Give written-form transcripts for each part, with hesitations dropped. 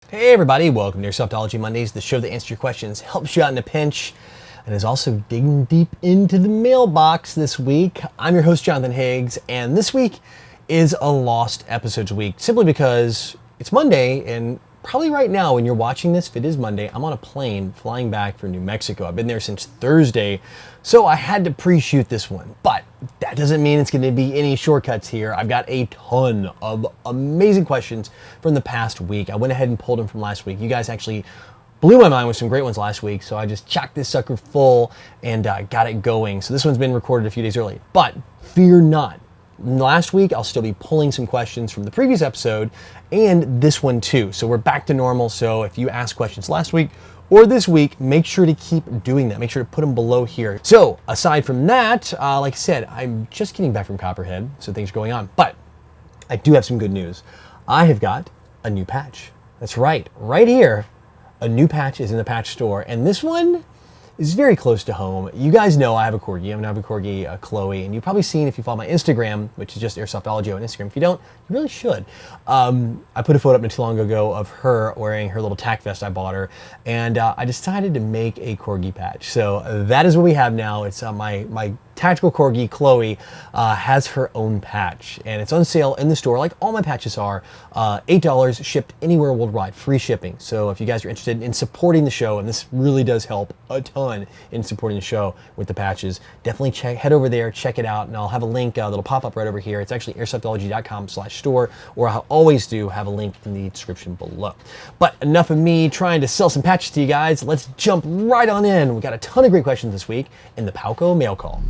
Hey everybody, welcome to Airsoftology Mondays, the show that answers your questions, helps you out in a pinch, and is also digging deep into the mailbox this week. I'm your host, Jonathan Higgs, and this week is a lost episodes week, simply because it's Monday, and probably right now when you're watching this, if it is Monday, I'm on a plane flying back from New Mexico. I've been there since Thursday, so I had to pre-shoot this one, but that doesn't mean it's going to be any shortcuts here. I've got a ton of amazing questions from the past week. I went ahead and pulled them from last week. You guys actually blew my mind with some great ones last week, so I just chocked this sucker full and got it going. So this one's been recorded a few days early, but fear not. Last week, I'll still be pulling some questions from the previous episode and this one too. So we're back to normal. So if you asked questions last week or this week, make sure to keep doing that. Make sure to put them below here. So aside from that, like I said, I'm just getting back from Copperhead, so things are going on. But I do have some good news. I have got a new patch. That's right here. A new patch is in the patch store, and this one is very close to home. You guys know I have a corgi. I have a corgi, Chloe, and you've probably seen if you follow my Instagram, which is just Airsoftology on Instagram. If you don't, you really should. I put a photo up not too long ago of her wearing her little tack vest I bought her, and I decided to make a corgi patch. So that is what we have now. It's my tactical corgi, Chloe, has her own patch, and it's on sale in the store, like all my patches are. $8, shipped anywhere worldwide, free shipping. So if you guys are interested in supporting the show, and this really does help a ton in supporting the show with the patches, definitely head over there, check it out, and I'll have a link that'll pop up right over here. It's actually airsoftology.com/store, or I always do have a link in the description below. But enough of me trying to sell some patches to you guys. Let's jump right on in. We got a ton of great questions this week in the Palco mail call.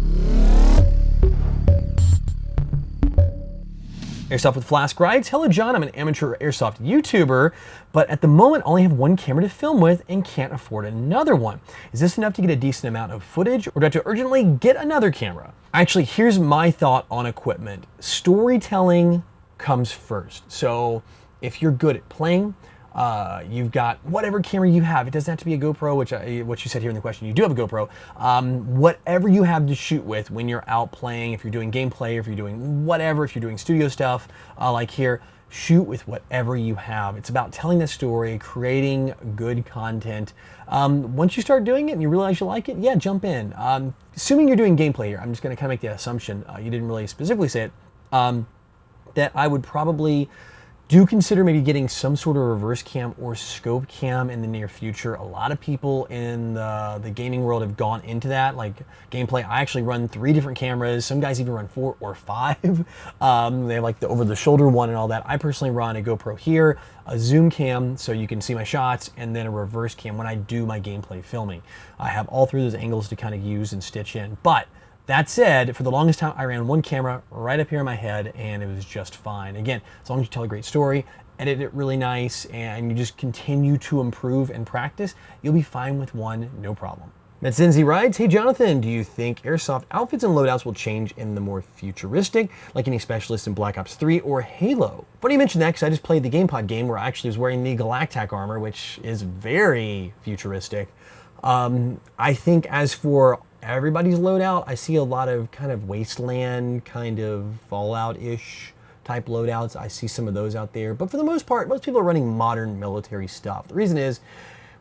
Airsoft with Flask writes, "Hello John, I'm an amateur Airsoft YouTuber, but at the moment only have one camera to film with and can't afford another one. Is this enough to get a decent amount of footage, or do I have to urgently get another camera?" Actually, here's my thought on equipment. Storytelling comes first. So if you're good at playing, you've got whatever camera you have. It doesn't have to be a GoPro, what you said here in the question. You do have a GoPro. Whatever you have to shoot with when you're out playing, if you're doing gameplay, if you're doing whatever, if you're doing studio stuff like here, shoot with whatever you have. It's about telling the story, creating good content. Once you start doing it and you realize you like it, yeah, jump in. Assuming you're doing gameplay here, I'm just going to kind of make the assumption, you didn't really specifically say it, that I would probably do consider maybe getting some sort of reverse cam or scope cam in the near future. A lot of people in the gaming world have gone into that, like gameplay. I actually run 3 different cameras. Some guys even run 4 or 5. They have like the over-the-shoulder one and all that. I personally run a GoPro here, a zoom cam so you can see my shots, and then a reverse cam when I do my gameplay filming. I have all 3 of those angles to kind of use and stitch in. But that said, for the longest time, I ran one camera right up here in my head, and it was just fine. Again, as long as you tell a great story, edit it really nice, and you just continue to improve and practice, you'll be fine with one, no problem. Metzinzi writes, "Hey Jonathan, do you think Airsoft outfits and loadouts will change in the more futuristic, like any specialists in Black Ops 3 or Halo?" Funny you mention that, because I just played the GamePod game where I actually was wearing the Galactic armor, which is very futuristic. I think as for everybody's loadout, I see a lot of kind of wasteland, kind of Fallout-ish type loadouts. I see some of those out there, but for the most part, most people are running modern military stuff. The reason is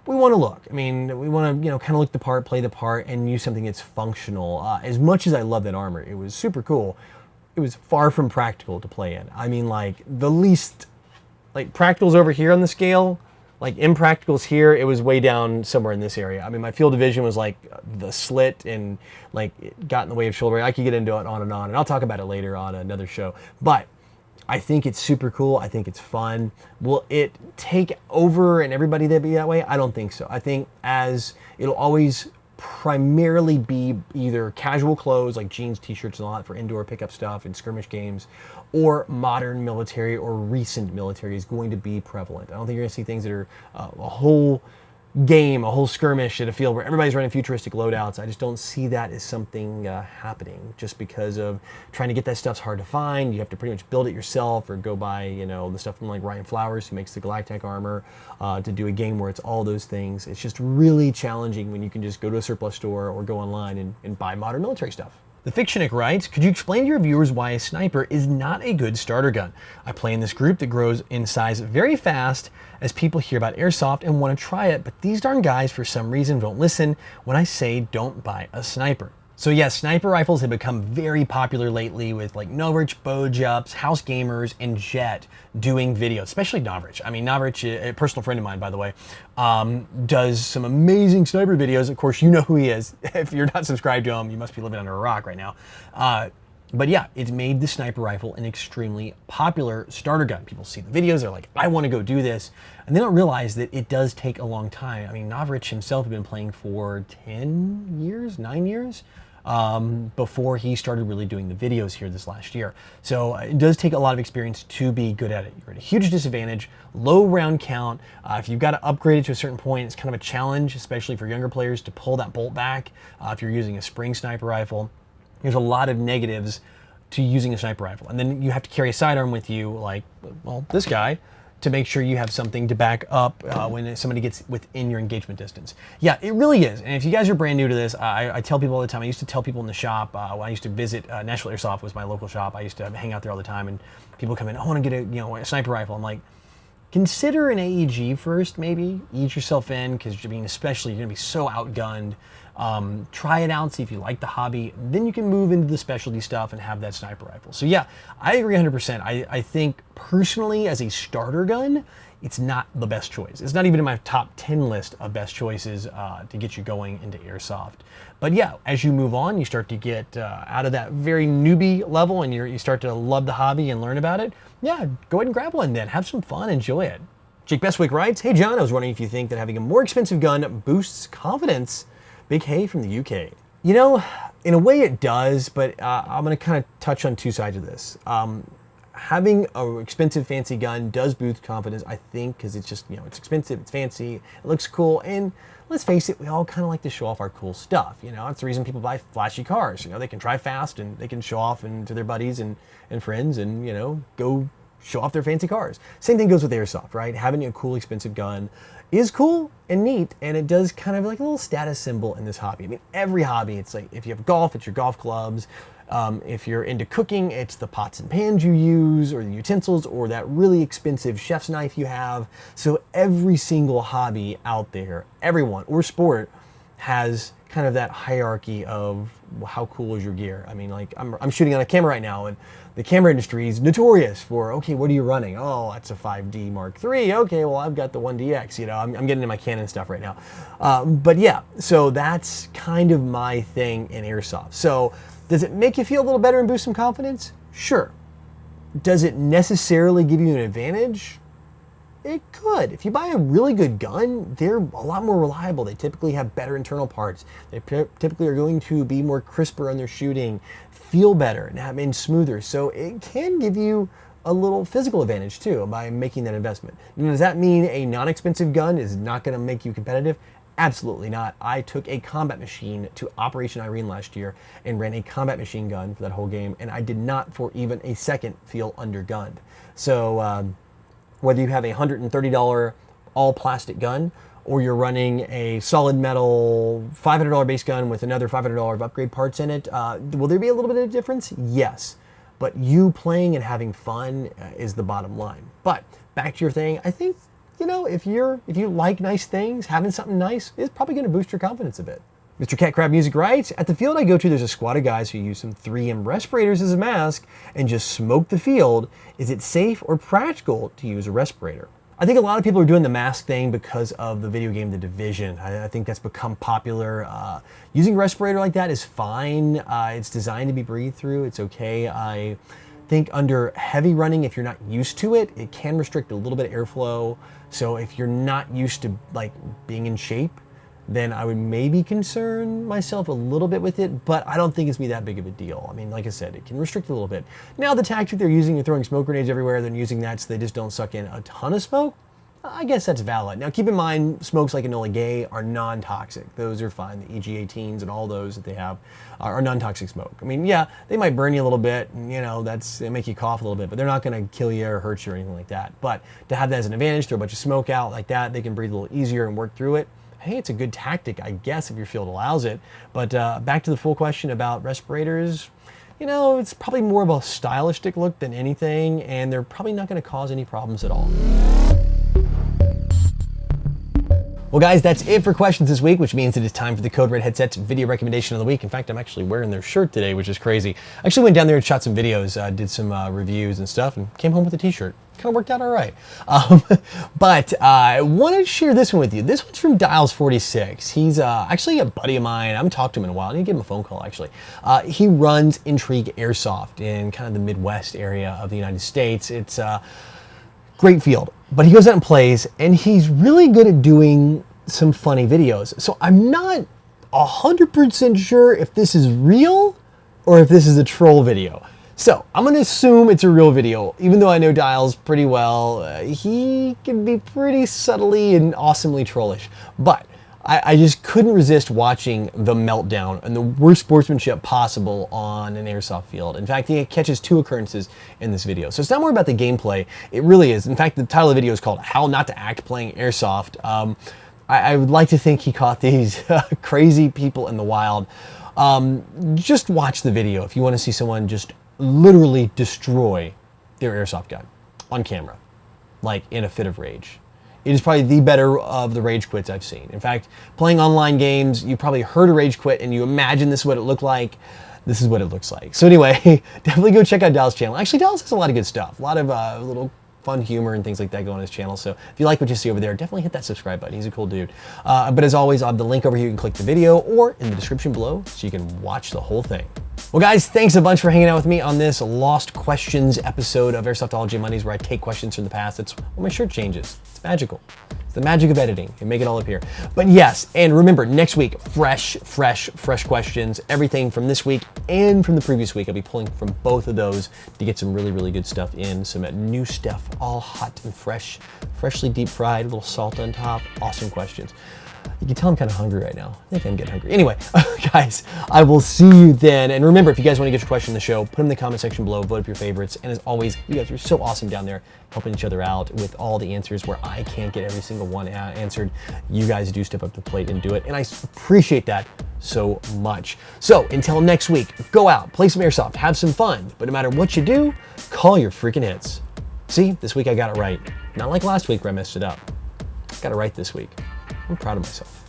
we want to look. I mean, we want to, kind of look the part, play the part, and use something that's functional. As much as I love that armor, it was super cool. It was far from practical to play in. I mean, like the least, like practicals over here on the scale. Like impracticals here, it was way down somewhere in this area. I mean, my field of vision was like the slit, and like it got in the way of shoulder. I could get into it on, and I'll talk about it later on another show. But I think it's super cool. I think it's fun. Will it take over and everybody that be that way? I don't think so. I think as it'll always primarily be either casual clothes like jeans, t-shirts, and all that for indoor pickup stuff and skirmish games, or modern military or recent military is going to be prevalent. I don't think you're going to see things that are a whole game, a whole skirmish at a field where everybody's running futuristic loadouts. I just don't see that as something happening, just because of trying to get that stuff's hard to find. You have to pretty much build it yourself or go buy, the stuff from like Ryan Flowers, who makes the Galactic armor, to do a game where it's all those things. It's just really challenging when you can just go to a surplus store or go online and buy modern military stuff. The Fictionic writes, could you explain to your viewers why a sniper is not a good starter gun? I play in this group that grows in size very fast as people hear about Airsoft and want to try it, but these darn guys for some reason don't listen when I say don't buy a sniper. So yeah, sniper rifles have become very popular lately with like Novrich, Bojups, House Gamers, and Jet doing videos, especially Novrich. I mean, Novrich, a personal friend of mine, by the way, does some amazing sniper videos. Of course, you know who he is. If you're not subscribed to him, you must be living under a rock right now. But yeah, it's made the sniper rifle an extremely popular starter gun. People see the videos, they're like, I want to go do this. And they don't realize that it does take a long time. I mean, Novrich himself had been playing for 10 years, 9 years. Before he started really doing the videos here this last year. So it does take a lot of experience to be good at it. You're at a huge disadvantage, low round count. If you've got to upgrade it to a certain point, it's kind of a challenge, especially for younger players, to pull that bolt back. If you're using a spring sniper rifle, there's a lot of negatives to using a sniper rifle. And then you have to carry a sidearm with you, like, well, this guy, to make sure you have something to back up when somebody gets within your engagement distance. Yeah, it really is. And if you guys are brand new to this, I tell people all the time, I used to tell people in the shop, when I used to visit, National Airsoft was my local shop, I used to hang out there all the time, and people come in, I want to get a sniper rifle. I'm like, consider an AEG first, maybe. Ease yourself in, because especially you're going to be so outgunned. Try it out, see if you like the hobby. Then you can move into the specialty stuff and have that sniper rifle. So yeah, I agree 100%. I think personally, as a starter gun, it's not the best choice. It's not even in my top 10 list of best choices to get you going into Airsoft. But yeah, as you move on, you start to get out of that very newbie level and you start to love the hobby and learn about it. Yeah, go ahead and grab one then. Have some fun, enjoy it. Jake Bestwick writes, hey John, I was wondering if you think that having a more expensive gun boosts confidence. Big hey from the UK. You know, in a way it does, but I'm gonna kind of touch on two sides of this. Having an expensive fancy gun does boost confidence, I think, because it's just, it's expensive, it's fancy, it looks cool, and let's face it, we all kind of like to show off our cool stuff. That's the reason people buy flashy cars. They can drive fast and they can show off to their buddies and friends and, go show off their fancy cars. Same thing goes with Airsoft, right? Having a cool, expensive gun is cool and neat, and it does kind of like a little status symbol in this hobby. I mean, every hobby, it's like, if you have golf, it's your golf clubs. If you're into cooking, it's the pots and pans you use, or the utensils, or that really expensive chef's knife you have. So every single hobby out there, everyone, or sport, has kind of that hierarchy of how cool is your gear. I mean, like I'm shooting on a camera right now, and the camera industry is notorious for, okay, what are you running? Oh, that's a 5D Mark III. Okay, well, I've got the 1DX. I'm getting into my Canon stuff right now. But yeah, so that's kind of my thing in Airsoft. So does it make you feel a little better and boost some confidence? Sure. Does it necessarily give you an advantage? It could. If you buy a really good gun, they're a lot more reliable. They typically have better internal parts. They typically are going to be more crisper on their shooting, feel better, and smoother. So it can give you a little physical advantage too by making that investment. Now, does that mean a non-expensive gun is not going to make you competitive? Absolutely not. I took a combat machine to Operation Irene last year and ran a combat machine gun for that whole game, and I did not for even a second feel undergunned. So whether you have a $130 all plastic gun or you're running a solid metal $500 base gun with another $500 of upgrade parts in it, will there be a little bit of difference? Yes. But you playing and having fun is the bottom line. But back to your thing, I think, if you like nice things, having something nice is probably going to boost your confidence a bit. Mr. Cat Crab Music writes, at the field I go to, there's a squad of guys who use some 3M respirators as a mask and just smoke the field. Is it safe or practical to use a respirator? I think a lot of people are doing the mask thing because of the video game The Division. I think that's become popular. Using a respirator like that is fine. It's designed to be breathed through. It's okay. I think under heavy running, if you're not used to it, it can restrict a little bit of airflow. So if you're not used to being in shape, then I would maybe concern myself a little bit with it, but I don't think it's gonna be that big of a deal. I mean, like I said, it can restrict a little bit. Now the tactic they're using, they're throwing smoke grenades everywhere, they're using that so they just don't suck in a ton of smoke. I guess that's valid. Now keep in mind, smokes like Enola Gay are non-toxic. Those are fine. The EG-18s and all those that they have are non-toxic smoke. I mean, yeah, they might burn you a little bit, and they make you cough a little bit, but they're not gonna kill you or hurt you or anything like that. But to have that as an advantage, throw a bunch of smoke out like that, they can breathe a little easier and work through it. hey, it's a good tactic, I guess, if your field allows it. But back to the full question about respirators, you know, it's probably more of a stylistic look than anything, and they're probably not going to cause any problems at all. Well guys, that's it for questions this week, which means it is time for the Code Red Headset's video recommendation of the week. In fact, I'm actually wearing their shirt today, which is crazy. I actually went down there and shot some videos, did some reviews and stuff, and came home with a t-shirt. Kind of worked out all right. But I wanted to share this one with you. This one's from Dials46. He's actually a buddy of mine. I haven't talked to him in a while. I need to give him a phone call, actually. He runs Intrigue Airsoft in kind of the Midwest area of the United States. It's great field, but he goes out and plays, and he's really good at doing some funny videos. So I'm not 100% sure if this is real or if this is a troll video. So I'm gonna assume it's a real video, even though I know Dials pretty well. He can be pretty subtly and awesomely trollish, but I just couldn't resist watching the meltdown and the worst sportsmanship possible on an airsoft field. In fact, he catches 2 occurrences in this video. So it's not more about the gameplay, it really is. In fact, the title of the video is called How Not to Act Playing Airsoft. I would like to think he caught these crazy people in the wild. Just watch the video if you want to see someone just literally destroy their airsoft gun on camera, like in a fit of rage. It is probably the better of the rage quits I've seen. In fact, playing online games, you probably heard a rage quit and you imagine this is what it looked like. This is what it looks like. So anyway, definitely go check out Dallas' channel. Actually, Dallas has a lot of good stuff. A lot of little fun humor and things like that go on his channel. So if you like what you see over there, definitely hit that subscribe button. He's a cool dude. But as always, I'll have the link over here. You can click the video or in the description below so you can watch the whole thing. Well guys, thanks a bunch for hanging out with me on this Lost Questions episode of Airsoftology Mondays, where I take questions from the past. That's when my shirt changes. It's magical. It's the magic of editing and make it all appear. But yes, and remember, next week, fresh questions, everything from this week and from the previous week. I'll be pulling from both of those to get some really good stuff in, some new stuff, all hot and fresh, freshly deep fried, a little salt on top, awesome questions. You can tell I'm kind of hungry right now. I think I'm getting hungry. Anyway, guys, I will see you then. And remember, if you guys want to get your question in the show, put them in the comment section below, vote up your favorites. And as always, you guys are so awesome down there, helping each other out with all the answers where I can't get every single one answered. You guys do step up to the plate and do it. And I appreciate that so much. So until next week, go out, play some airsoft, have some fun. But no matter what you do, call your freaking hits. See, this week I got it right. Not like last week where I messed it up. Got it right this week. I'm proud of myself.